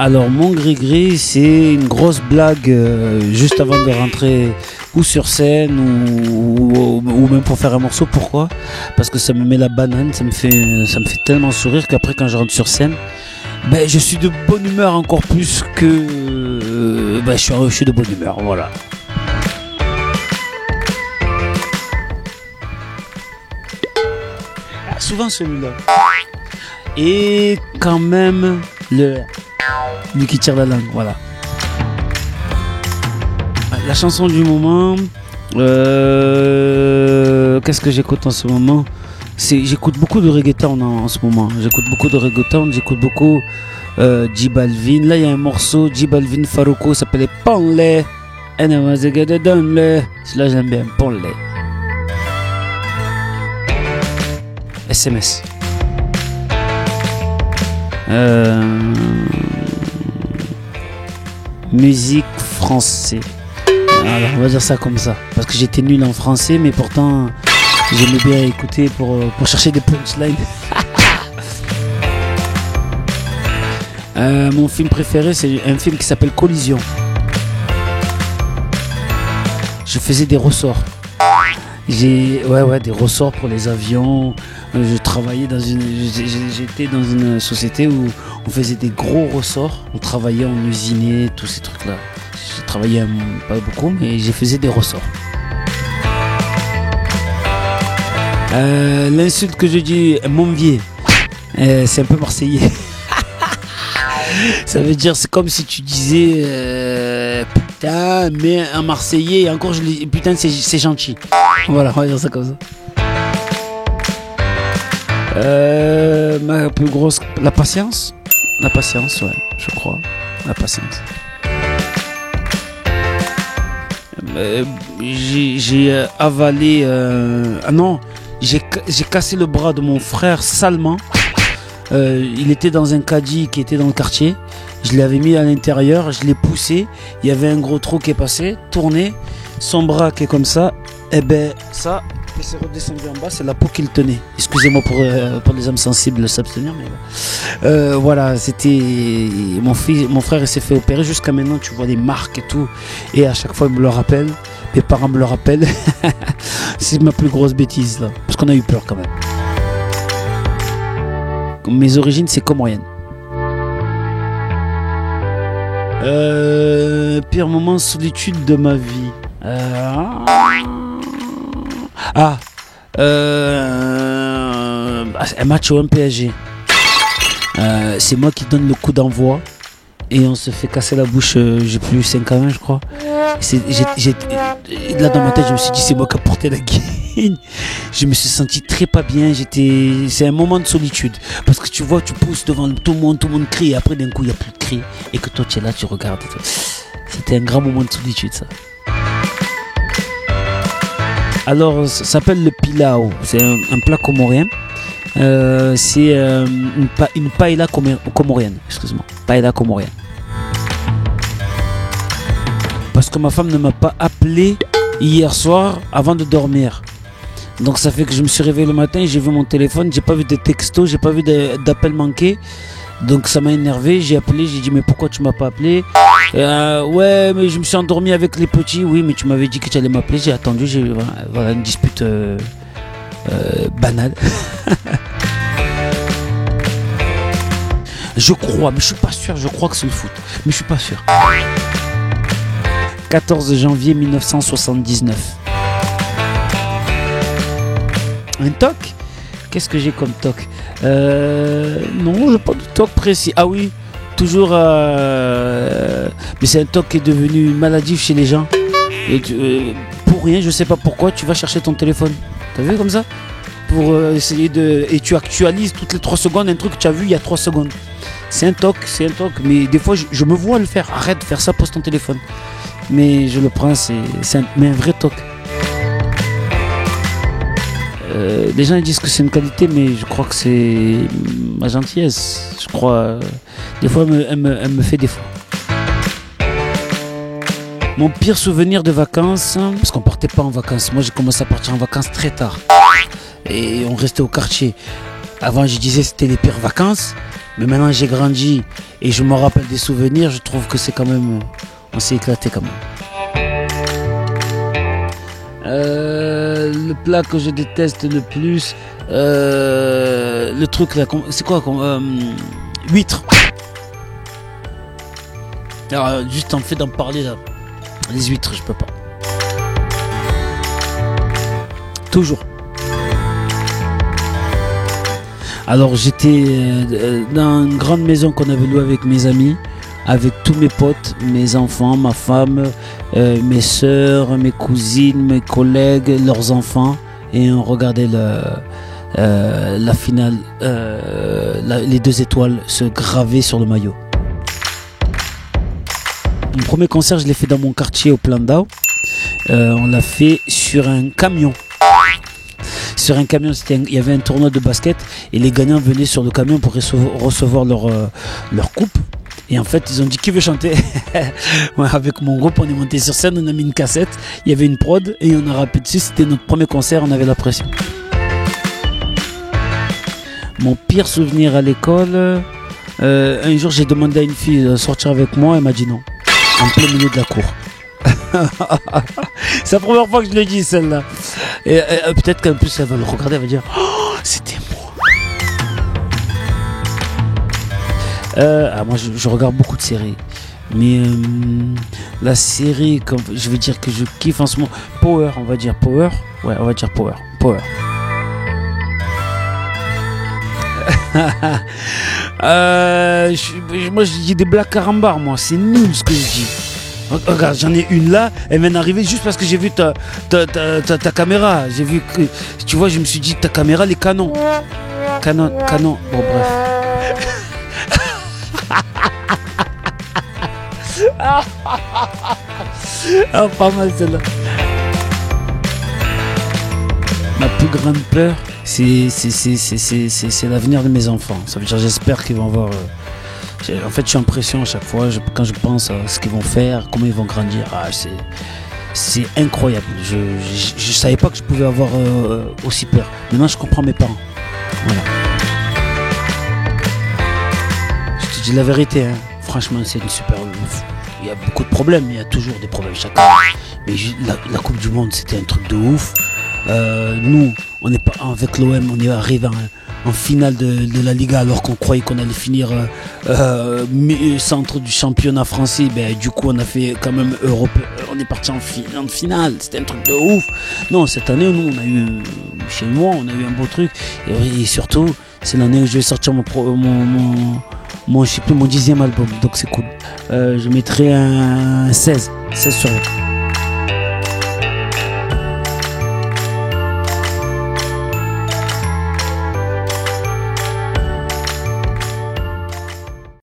Alors mon gris-gris, c'est une grosse blague juste avant de rentrer ou sur scène ou même pour faire un morceau. Pourquoi? Parce que ça me met la banane, ça me fait tellement sourire qu'après quand je rentre sur scène, ben, je suis de bonne humeur encore plus que ben, je suis de bonne humeur, voilà. Ah, souvent celui-là. Et quand même lui qui tire la langue, voilà. La chanson du moment, qu'est-ce que j'écoute en ce moment? J'écoute beaucoup de reggaeton en ce moment. J'écoute beaucoup J Balvin. Là il y a un morceau J Balvin Faruko, ça s'appelle Ponle. Celui-là j'aime bien, Ponle. SMS. Musique français. Alors on va dire ça comme ça. Parce que j'étais nul en français, mais pourtant j'aimais bien écouter pour chercher des punchlines. Mon film préféré, c'est un film qui s'appelle Collision. Je faisais des ressorts. Des ressorts pour les avions. J'étais dans une société où on faisait des gros ressorts. On travaillait, on usinait, tous ces trucs-là. Je travaillais pas beaucoup, mais je faisais des ressorts. L'insulte que je dis, mon vieux, c'est un peu marseillais. Ça veut dire, c'est comme si tu disais putain, mais un marseillais, et encore putain, c'est gentil. Voilà, on va dire ça comme ça. Ma plus grosse, la patience, ouais, je crois, la patience. J'ai avalé, j'ai cassé le bras de mon frère salement. Il était dans un caddie qui était dans le quartier. Je l'avais mis à l'intérieur, je l'ai poussé. Il y avait un gros trou qui est passé, tourné, son bras qui est comme ça. Et ben ça, il s'est redescendu en bas, c'est la peau qui le tenait. Excusez-moi pour les âmes sensibles de s'abstenir, mais voilà, c'était mon frère, il s'est fait opérer. Jusqu'à maintenant, tu vois les marques et tout. Et à chaque fois, il me le rappelle. Mes parents me le rappellent. C'est ma plus grosse bêtise là, parce qu'on a eu peur quand même. Mes origines, c'est comorienne. Pire moment solitude de ma vie. Un match au MPSG. C'est moi qui donne le coup d'envoi et on se fait casser la bouche. J'ai plus 5 ans, je crois. Là dans ma tête, je me suis dit c'est moi qui ai porté la guine. Je me suis senti très pas bien. C'est un moment de solitude parce que tu vois, tu pousses devant tout le monde crie et après d'un coup il y a plus de cri et que toi tu es là, tu regardes. C'était un grand moment de solitude ça. Alors ça s'appelle le pilao. C'est un plat comorien. C'est une paella comorienne. Excuse-moi, paella comorienne. Parce que ma femme ne m'a pas appelé hier soir avant de dormir. Donc ça fait que je me suis réveillé le matin, j'ai vu mon téléphone, j'ai pas vu de texto, j'ai pas vu d'appel manqué. Donc ça m'a énervé, j'ai appelé, j'ai dit mais pourquoi tu m'as pas appelé? Ouais mais je me suis endormi avec les petits. Oui mais tu m'avais dit que tu allais m'appeler, j'ai attendu, voilà une dispute banale. Je crois, mais je suis pas sûr, je crois que c'est le foot, mais je suis pas sûr. 14 janvier 1979. Un toc? Qu'est-ce que j'ai comme toc? Non, j'ai pas de toc précis. Ah oui, toujours. Mais c'est un toc qui est devenu maladif chez les gens. Et pour rien, je sais pas pourquoi, tu vas chercher ton téléphone. T'as vu comme ça? Pour essayer de. Et tu actualises toutes les 3 secondes un truc que tu as vu il y a 3 secondes. C'est un toc. Mais des fois, je me vois le faire. Arrête de faire ça, pose ton téléphone. Mais je le prends, c'est un vrai toc. Les gens ils disent que c'est une qualité, mais je crois que c'est ma gentillesse. Je crois. Des fois, elle me fait défaut. Mon pire souvenir de vacances, parce qu'on partait pas en vacances. Moi, j'ai commencé à partir en vacances très tard. Et on restait au quartier. Avant, je disais c'était les pires vacances. Mais maintenant, j'ai grandi et je me rappelle des souvenirs. Je trouve que c'est quand même... On s'est éclaté quand même. Le plat que je déteste le plus... le truc là... C'est quoi huîtres. Alors, juste en fait d'en parler là. Les huîtres, je peux pas. Toujours. Alors j'étais dans une grande maison qu'on avait louée avec mes amis, avec tous mes potes, mes enfants, ma femme, mes soeurs, mes cousines, mes collègues, leurs enfants, et on regardait la finale, les 2 étoiles se graver sur le maillot. Mon premier concert, je l'ai fait dans mon quartier au Plan d'Ao. On l'a fait sur un camion. Sur un camion, il y avait un tournoi de basket et les gagnants venaient sur le camion pour recevoir leur coupe. Et en fait, ils ont dit qui veut chanter. Ouais, avec mon groupe, on est monté sur scène, on a mis une cassette, il y avait une prod et on a rappé dessus. C'était notre premier concert, on avait la pression. Mon pire souvenir à l'école, un jour j'ai demandé à une fille de sortir avec moi, elle m'a dit non, en plein milieu de la cour. C'est la première fois que je le dis celle-là. Et peut-être qu'en plus elle va le regarder, elle va dire oh, c'était moi. Moi je regarde beaucoup de séries. Mais la série, comme je vais dire que je kiffe en ce moment, Power, on va dire Power. Ouais, on va dire Power. Moi je dis des blagues carambar, moi c'est nul ce que je dis. Regarde, j'en ai une là, elle vient d'arriver juste parce que j'ai vu ta caméra. J'ai vu que, tu vois, je me suis dit, ta caméra, les canons. Canon. Bon, bref. Ah, pas mal celle-là. Ma plus grande peur, c'est l'avenir de mes enfants. Ça veut dire, j'espère qu'ils vont avoir... En fait, je suis en pression à chaque fois quand je pense à ce qu'ils vont faire, comment ils vont grandir. C'est incroyable. Je savais pas que je pouvais avoir aussi peur. Maintenant, je comprends mes parents. Voilà. Je te dis la vérité, hein. Franchement, c'est une super... Il y a beaucoup de problèmes, il y a toujours des problèmes chaque année. Mais la Coupe du Monde, c'était un truc de ouf. Nous, on n'est pas avec l'OM, on est arrivé en finale de la Liga alors qu'on croyait qu'on allait finir centre du championnat français. Ben, du coup on a fait quand même Europe, on est parti en finale, c'était un truc de ouf. Non, cette année nous on a eu, chez moi on a eu un beau truc et surtout c'est l'année où je vais sortir mon 10e album, donc c'est cool. Je mettrai un 16 sur 20.